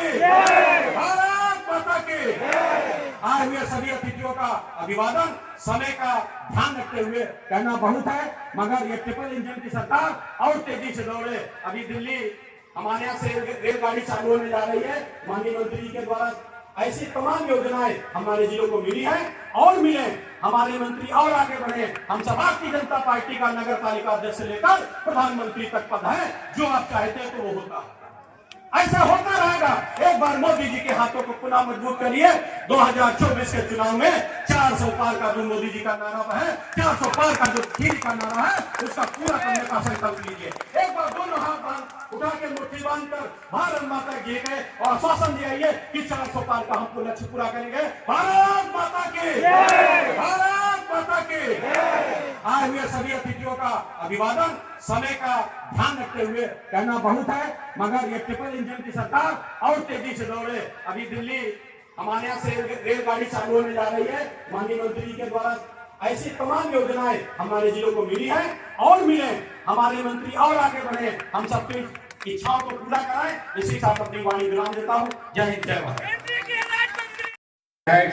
की, भारत माता की। आए हुए सभी अतिथियों का अभिवादन। समय का ध्यान रखते हुए कहना बहुत है, मगर ये ट्रिपल इंजन की सरकार और तेजी से दौड़े। अभी दिल्ली हमारे यहाँ से रेलगाड़ी चालू होने जा रही है। माननीय मंत्री जी के द्वारा ऐसी तमाम योजनाएं हमारे जिलों को मिली है और मिले। हमारे मंत्री और आगे बढ़े। हम सब भारतीय जनता पार्टी का नगर पालिका अध्यक्ष से लेकर प्रधानमंत्री तक पद है। जो आप चाहते हैं तो वो होता है, ऐसा होता रहेगा। एक बार मोदी जी के हाथों को पुनः मजबूत करिए। 2024 के चुनाव में 400 पार का जो मोदी जी का नारा है, 400 पार का जो खीर का नारा है, उसका पूरा करने का संकल्प लीजिए। एक बार दोनों हाथ उठा के मुट्ठी बांधकर भारत माता जी के और आश्वासन दिलाइए कि 400 पार का हम लक्ष्य पूरा करेंगे। भारत माता की, भारत माता की। आए हुए सभी अतिथियों का अभिवादन। समय का ध्यान रखते हुए कहना बहुत है, मगर ये ट्रिपल इंजन की सरकार और तेजी से दौड़े। अभी दिल्ली हमारे यहाँ से रेलगाड़ी चालू होने जा रही है। माननीय मंत्री जी के द्वारा ऐसी तमाम योजनाएं हमारे जिलों को मिली है और मिले। हमारे मंत्री और आगे बढ़े। हम सबकी इच्छाओं को पूरा कराएं। इसी साथ अपनी वाणी विराम देता हूँ। जय हिंद, जय भारत।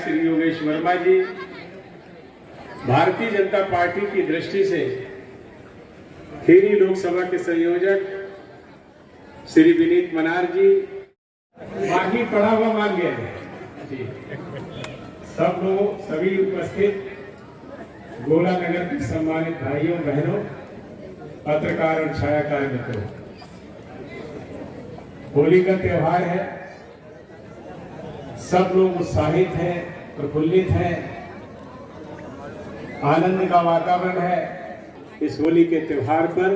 श्री योगेश वर्मा जी, भारतीय जनता पार्टी की दृष्टि से खीरी लोकसभा के संयोजक श्री विनीत मनार जी, बाकी पढ़ा हुआ मान गया जी। सब लोग, सभी उपस्थित गोला नगर के सम्मानित भाइयों बहनों, पत्रकार और छायाकार मित्रों, होली का त्योहार है। सब लोग उत्साहित हैं, प्रफुल्लित हैं, आनंद का वातावरण है। इस होली के त्योहार पर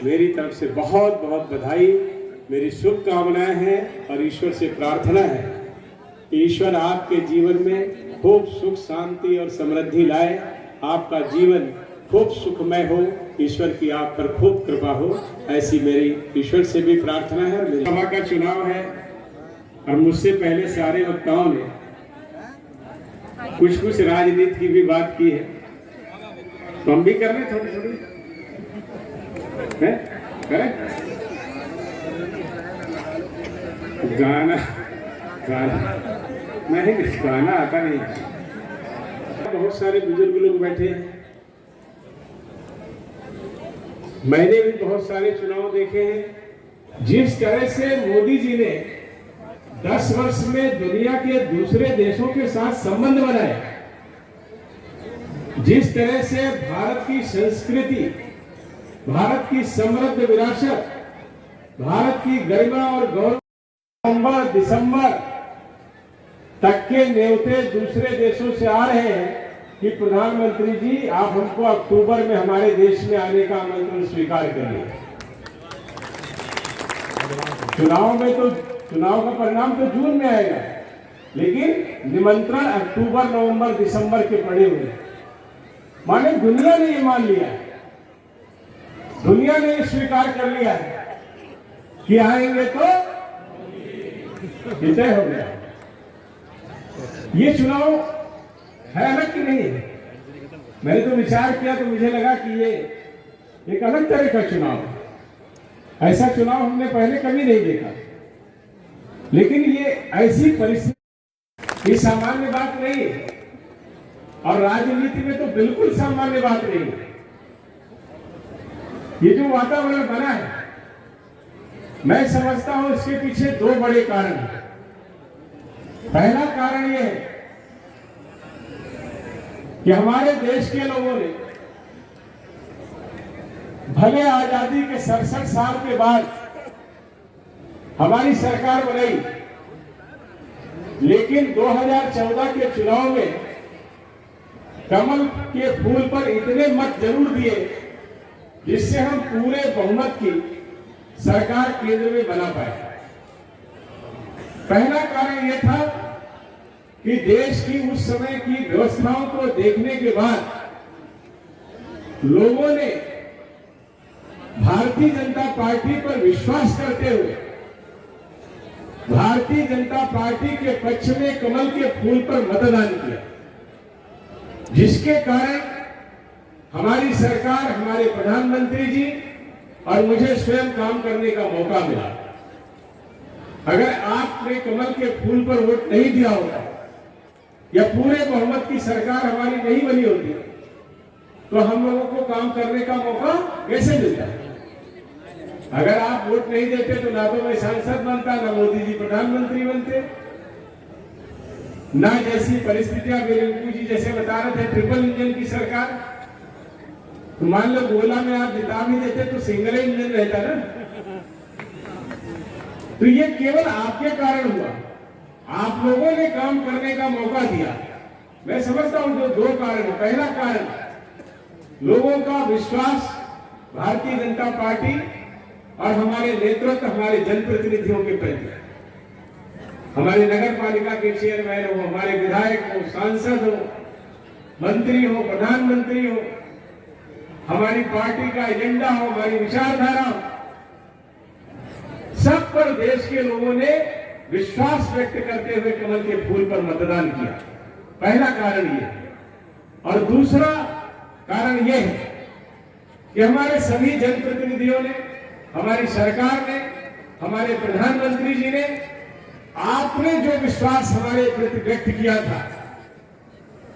मेरी तरफ से बहुत बहुत बधाई, मेरी शुभकामनाएं हैं और ईश्वर से प्रार्थना है कि ईश्वर आपके जीवन में खूब सुख, शांति और समृद्धि लाए। आपका जीवन खूब सुखमय हो, ईश्वर की आप पर खूब कृपा हो, ऐसी मेरी ईश्वर से भी प्रार्थना है। लोकसभा का चुनाव है और मुझसे पहले सारे वक्ताओं ने कुछ राजनीति की भी बात की है, तो हम भी कर रहे थोड़ी थोड़ी करें। गाना नहीं, गाना आता नहीं। बहुत सारे बुजुर्ग लोग बैठे हैं। मैंने भी बहुत सारे चुनाव देखे हैं। जिस तरह से मोदी जी ने 10 वर्ष में दुनिया के दूसरे देशों के साथ संबंध बनाए, जिस तरह से भारत की संस्कृति, भारत की समृद्ध विरासत, भारत की गरिमा और गौरव, नवंबर दिसंबर तक के न्योते दूसरे देशों से आ रहे हैं कि प्रधानमंत्री जी आप हमको अक्टूबर में हमारे देश में आने का आमंत्रण स्वीकार करिए। चुनाव का परिणाम तो जून में आएगा, लेकिन निमंत्रण अक्टूबर, नवंबर, दिसंबर के पड़े हुए हैं। माने दुनिया ने ये मान लिया, दुनिया ने ये स्वीकार कर लिया है कि आएंगे तो विजय हो गया। ये चुनाव है अलग कि नहीं है? मैंने तो विचार किया तो मुझे लगा कि ये एक अलग तरह का चुनाव है। ऐसा चुनाव हमने पहले कभी नहीं देखा। लेकिन ये ऐसी परिस्थिति, ये सामान्य बात नहीं है और राजनीति में तो बिल्कुल सामान्य बात नहीं है। ये जो वातावरण बना है, मैं समझता हूं इसके पीछे 2 बड़े कारण हैं। पहला कारण यह है कि हमारे देश के लोगों ने भले आजादी के 67 साल के बाद हमारी सरकार बनाई, लेकिन 2014 के चुनाव में कमल के फूल पर इतने मत जरूर दिए जिससे हम पूरे बहुमत की सरकार केंद्र में बना पाए। पहला कारण यह था कि देश की उस समय की व्यवस्थाओं को देखने के बाद लोगों ने भारतीय जनता पार्टी पर विश्वास करते हुए भारतीय जनता पार्टी के पक्ष में कमल के फूल पर मतदान किया, जिसके कारण हमारी सरकार, हमारे प्रधानमंत्री जी और मुझे स्वयं काम करने का मौका मिला। अगर आपने कमल के फूल पर वोट नहीं दिया होता या पूरे बहुमत की सरकार हमारी नहीं बनी होती तो हम लोगों को काम करने का मौका कैसे मिलता? अगर आप वोट नहीं देते तो ना तो मैं सांसद बनता, ना मोदी जी प्रधानमंत्री बनते, ना जैसी परिस्थितियां रिंकू जी जैसे बता रहे थे ट्रिपल इंजन की सरकार, तो मान लो गोला में आप जिता भी देते तो सिंगल इंजन रहता ना। तो ये केवल आपके कारण हुआ, आप लोगों ने काम करने का मौका दिया। मैं समझता हूं जो दो कारण, पहला कारण लोगों का विश्वास भारतीय जनता पार्टी और हमारे नेतृत्व, हमारे जनप्रतिनिधियों के प्रति, हमारे नगर पालिका के चेयरमैन हो, हमारे विधायक हो, सांसद हो, मंत्री हो, प्रधानमंत्री हो, हमारी पार्टी का एजेंडा हो, हमारी विचारधारा हो, सब पर देश के लोगों ने विश्वास व्यक्त करते हुए कमल के फूल पर मतदान किया। पहला कारण ये। और दूसरा कारण यह है कि हमारे सभी जनप्रतिनिधियों ने, हमारी सरकार ने, हमारे प्रधानमंत्री जी ने, आपने जो विश्वास हमारे प्रति व्यक्त किया था,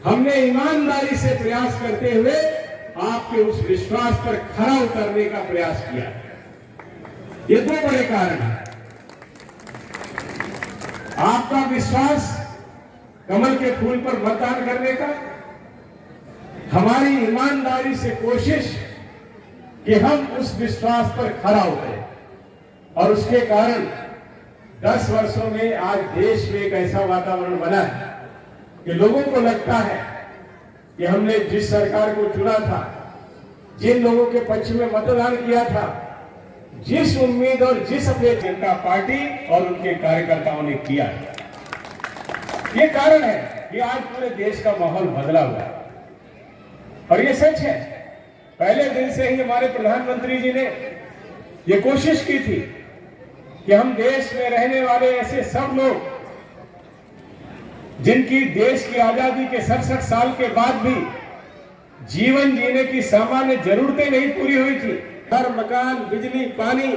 हमने ईमानदारी से प्रयास करते हुए आपके उस विश्वास पर खरा उतरने का प्रयास किया। ये दो बड़े कारण हैं। आपका विश्वास कमल के फूल पर मतदान करने का, हमारी ईमानदारी से कोशिश कि हम उस विश्वास पर खरा उतरे, और उसके कारण 10 वर्षों में आज देश में एक ऐसा वातावरण बना है कि लोगों को लगता है कि हमने जिस सरकार को चुना था, जिन लोगों के पक्ष में मतदान किया था, जिस उम्मीद और जिस अपने जनता पार्टी और उनके कार्यकर्ताओं ने किया, ये कारण है कि आज पूरे देश का माहौल बदला हुआ है। और ये सच है, पहले दिन से ही हमारे प्रधानमंत्री जी ने ये कोशिश की थी कि हम देश में रहने वाले ऐसे सब लोग जिनकी देश की आजादी के 67 साल के बाद भी जीवन जीने की सामान्य जरूरतें नहीं पूरी हुई थी, घर, मकान, बिजली, पानी,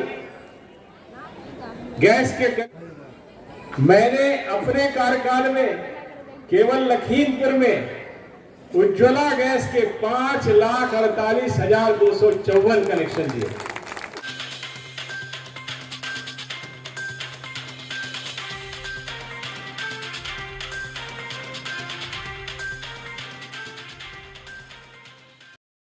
गैस के, मैंने अपने कार्यकाल में केवल लखीमपुर में उज्ज्वला गैस के 5,48,254 कनेक्शन दिए।